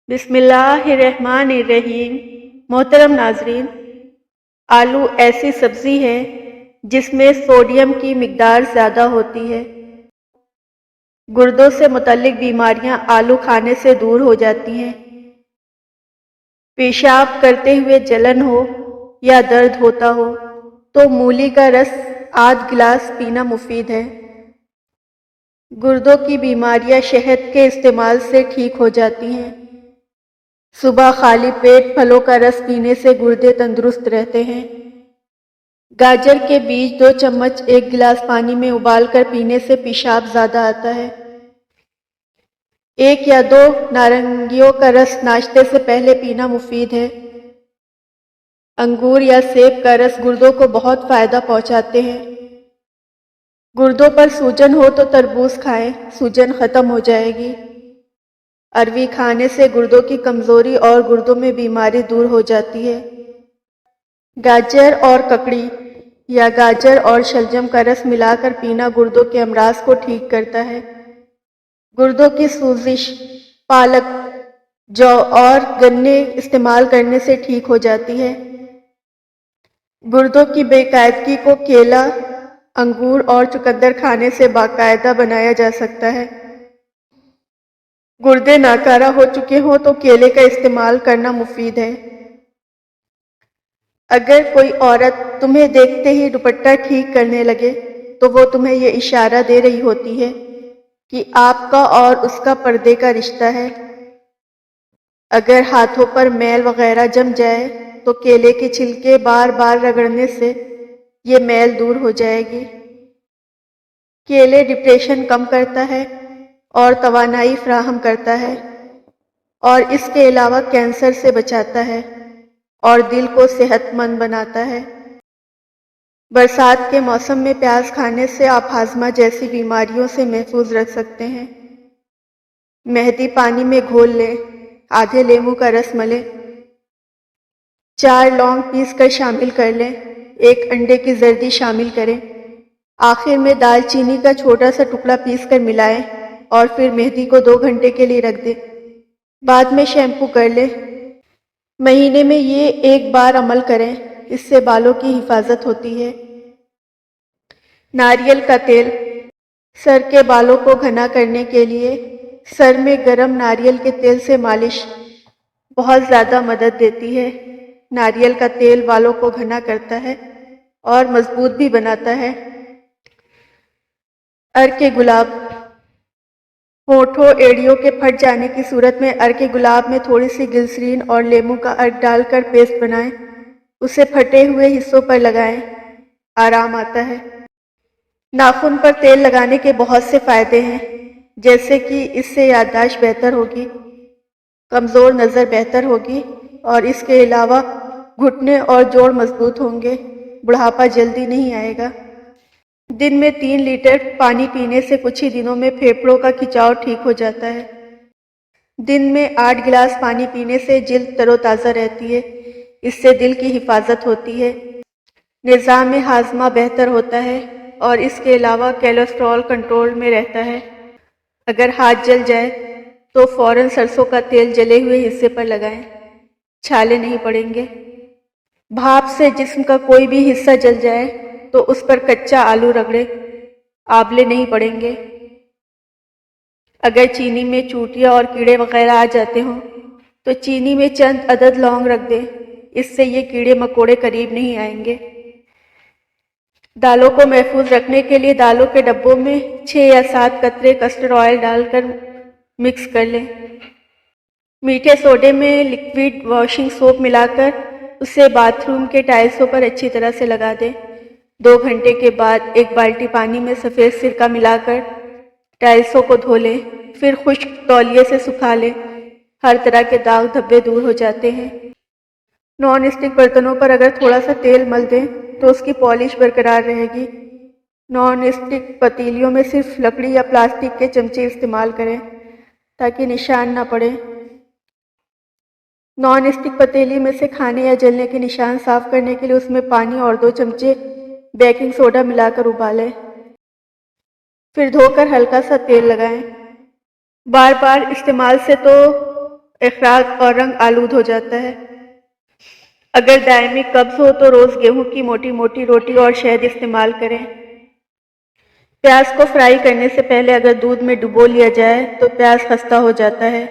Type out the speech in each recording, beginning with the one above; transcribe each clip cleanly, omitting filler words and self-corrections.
بسم اللہ الرحمن الرحیم۔ محترم ناظرین، آلو ایسی سبزی ہے جس میں سوڈیم کی مقدار زیادہ ہوتی ہے۔ گردوں سے متعلق بیماریاں آلو کھانے سے دور ہو جاتی ہیں۔ پیشاب کرتے ہوئے جلن ہو یا درد ہوتا ہو تو مولی کا رس آدھ گلاس پینا مفید ہے۔ گردوں کی بیماریاں شہد کے استعمال سے ٹھیک ہو جاتی ہیں۔ صبح خالی پیٹ پھلوں کا رس پینے سے گردے تندرست رہتے ہیں۔ گاجر کے بیج 2 چمچ 1 گلاس پانی میں ابال کر پینے سے پیشاب زیادہ آتا ہے۔ 1 یا 2 نارنگیوں کا رس ناشتے سے پہلے پینا مفید ہے۔ انگور یا سیب کا رس گردوں کو بہت فائدہ پہنچاتے ہیں۔ گردوں پر سوجن ہو تو تربوز کھائیں، سوجن ختم ہو جائے گی۔ اروی کھانے سے گردوں کی کمزوری اور گردوں میں بیماری دور ہو جاتی ہے۔ گاجر اور ککڑی یا گاجر اور شلجم کا رس ملا کر پینا گردوں کے امراض کو ٹھیک کرتا ہے۔ گردوں کی سوزش پالک، جو اور گنے استعمال کرنے سے ٹھیک ہو جاتی ہے۔ گردوں کی بے قاعدگی کو کیلا، انگور اور چقندر کھانے سے باقاعدہ بنایا جا سکتا ہے۔ گردے ناکارہ ہو چکے ہوں تو کیلے کا استعمال کرنا مفید ہے۔ اگر کوئی عورت تمہیں دیکھتے ہی دوپٹہ ٹھیک کرنے لگے تو وہ تمہیں یہ اشارہ دے رہی ہوتی ہے کہ آپ کا اور اس کا پردے کا رشتہ ہے۔ اگر ہاتھوں پر میل وغیرہ جم جائے تو کیلے کے چھلکے بار بار رگڑنے سے یہ میل دور ہو جائے گی۔ کیلے ڈپریشن کم کرتا ہے اور توانائی فراہم کرتا ہے، اور اس کے علاوہ کینسر سے بچاتا ہے اور دل کو صحت مند بناتا ہے۔ برسات کے موسم میں پیاز کھانے سے آپ ہاضمہ جیسی بیماریوں سے محفوظ رکھ سکتے ہیں۔ مہدی پانی میں گھول لیں، آدھے لیموں کا رس ملیں، 4 لونگ پیس کر شامل کر لیں، 1 انڈے کی زردی شامل کریں، آخر میں دال چینی کا چھوٹا سا ٹکڑا پیس کر ملائیں اور پھر مہدی کو 2 گھنٹے کے لیے رکھ دیں۔ بعد میں شیمپو کر لیں۔ مہینے میں یہ 1 بار عمل کریں، اس سے بالوں کی حفاظت ہوتی ہے۔ ناریل کا تیل سر کے بالوں کو گھنا کرنے کے لیے سر میں گرم ناریل کے تیل سے مالش بہت زیادہ مدد دیتی ہے۔ ناریل کا تیل بالوں کو گھنا کرتا ہے اور مضبوط بھی بناتا ہے۔ ارک گلاب ہونٹوں ایڑیوں کے پھٹ جانے کی صورت میں ارک گلاب میں تھوڑی سی گلسرین اور لیموں کا ارک ڈال کر پیسٹ بنائیں، اسے پھٹے ہوئے حصوں پر لگائیں، آرام آتا ہے۔ ناخن پر تیل لگانے کے بہت سے فائدے ہیں، جیسے کہ اس سے یادداشت بہتر ہوگی، کمزور نظر بہتر ہوگی، اور اس کے علاوہ گھٹنے اور جوڑ مضبوط ہوں گے، بڑھاپا جلدی نہیں آئے گا۔ دن میں 3 لیٹر پانی پینے سے کچھ ہی دنوں میں پھیپھڑوں کا کھچاؤ ٹھیک ہو جاتا ہے۔ دن میں 8 گلاس پانی پینے سے جلد تر و تازہ رہتی ہے، اس سے دل کی حفاظت ہوتی ہے، نظام ہاضمہ بہتر ہوتا ہے، اور اس کے علاوہ کولیسٹرول کنٹرول میں رہتا ہے۔ اگر ہاتھ جل جائے تو فوراً سرسوں کا تیل جلے ہوئے حصے پر لگائیں، چھالے نہیں پڑیں گے۔ بھاپ سے جسم کا کوئی بھی حصہ جل جائے تو اس پر کچا آلو رگڑیں، آبلے نہیں پڑیں گے۔ اگر چینی میں چوٹیاں اور کیڑے وغیرہ آ جاتے ہوں تو چینی میں چند عدد لونگ رکھ دیں، اس سے یہ کیڑے مکوڑے قریب نہیں آئیں گے۔ دالوں کو محفوظ رکھنے کے لیے دالوں کے ڈبوں میں 6 یا 7 قطرے کسٹرڈ آئل ڈال کر مکس کر لیں۔ میٹھے سوڈے میں لیکوڈ واشنگ سوپ ملا کر اسے باتھ روم کے ٹائلسوں پر اچھی طرح سے لگا دیں۔ 2 گھنٹے کے بعد 1 بالٹی پانی میں سفید سرکہ ملا کر ٹائلسوں کو دھو لیں، پھر خشک تولیے سے سکھا لیں، ہر طرح کے داغ دھبے دور ہو جاتے ہیں۔ نان اسٹک برتنوں پر اگر تھوڑا سا تیل مل دیں تو اس کی پالش برقرار رہے گی۔ نان اسٹک پتیلیوں میں صرف لکڑی یا پلاسٹک کے چمچے استعمال کریں تاکہ نشان نہ پڑے۔ نان اسٹک پتیلی میں سے کھانے یا جلنے کے نشان صاف کرنے کے لیے اس میں پانی اور 2 چمچے بیکنگ سوڈا ملا کر ابالیں، پھر دھو کر ہلکا سا تیل لگائیں۔ بار بار استعمال سے تو اخراج اور رنگ آلود ہو جاتا ہے۔ اگر دائمی قبض ہو تو روز گیہوں کی موٹی موٹی روٹی اور شہد استعمال کریں۔ پیاز کو فرائی کرنے سے پہلے اگر دودھ میں ڈبو لیا جائے تو پیاز خستہ ہو جاتا ہے۔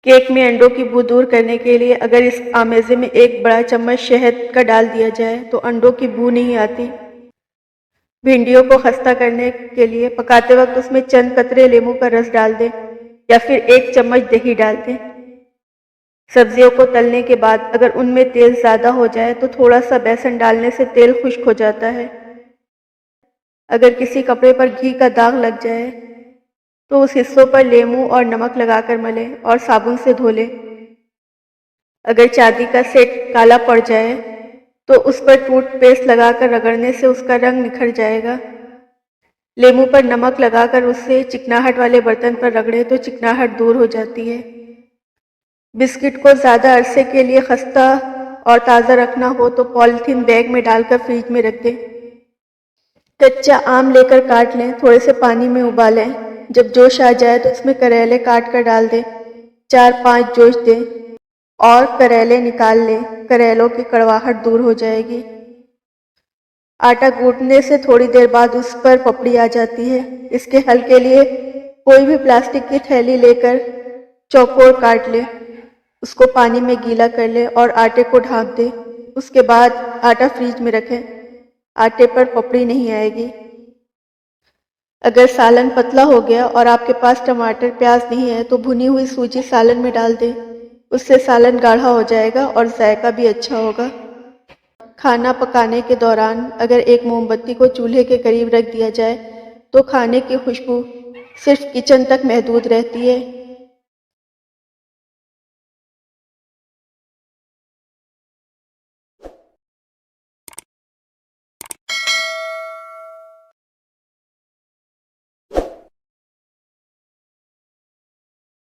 کیک میں انڈوں کی بو دور کرنے کے لیے اگر اس آمیزے میں 1 بڑا چمچ شہد کا ڈال دیا جائے تو انڈوں کی بو نہیں آتی۔ بھنڈیوں کو خستہ کرنے کے لیے پکاتے وقت اس میں چند قطرے لیموں کا رس ڈال دیں یا پھر 1 چمچ دہی ڈال دیں۔ سبزیوں کو تلنے کے بعد اگر ان میں تیل زیادہ ہو جائے تو تھوڑا سا بیسن ڈالنے سے تیل خشک ہو جاتا ہے۔ اگر کسی کپڑے پر گھی کا داغ لگ جائے تو اس حصوں پر لیموں اور نمک لگا کر ملیں اور صابن سے دھو لیں۔ اگر چاندی کا سیٹ کالا پڑ جائے تو اس پر ٹوتھ پیسٹ لگا کر رگڑنے سے اس کا رنگ نکھر جائے گا۔ لیموں پر نمک لگا کر اسے چکناہٹ والے برتن پر رگڑیں تو چکناہٹ دور ہو جاتی ہے۔ بسکٹ کو زیادہ عرصے کے لیے خستہ اور تازہ رکھنا ہو تو پولیتھین بیگ میں ڈال کر فریج میں رکھ دیں۔ کچا آم لے کر کاٹ لیں، تھوڑے سے پانی میں ابالیں، جب جوش آ جائے تو اس میں کریلے کاٹ کر ڈال دیں، 4-5 جوش دیں اور کریلے نکال لیں، کریلوں کی کڑواہٹ دور ہو جائے گی۔ آٹا گوندنے سے تھوڑی دیر بعد اس پر پپڑی آ جاتی ہے۔ اس کے حل کے لیے کوئی بھی پلاسٹک کی تھیلی لے کر چوکور کاٹ لیں، اس کو پانی میں گیلا کر لیں اور آٹے کو ڈھانپ دیں۔ اس کے بعد آٹا فریج میں رکھیں، آٹے پر پپڑی نہیں آئے گی۔ اگر سالن پتلا ہو گیا اور آپ کے پاس ٹماٹر پیاز نہیں ہے تو بھنی ہوئی سوجی سالن میں ڈال دیں، اس سے سالن گاڑھا ہو جائے گا اور ذائقہ بھی اچھا ہوگا۔ کھانا پکانے کے دوران اگر ایک موم بتی کو چولہے کے قریب رکھ دیا جائے تو کھانے کی خوشبو صرف کچن تک محدود رہتی ہے۔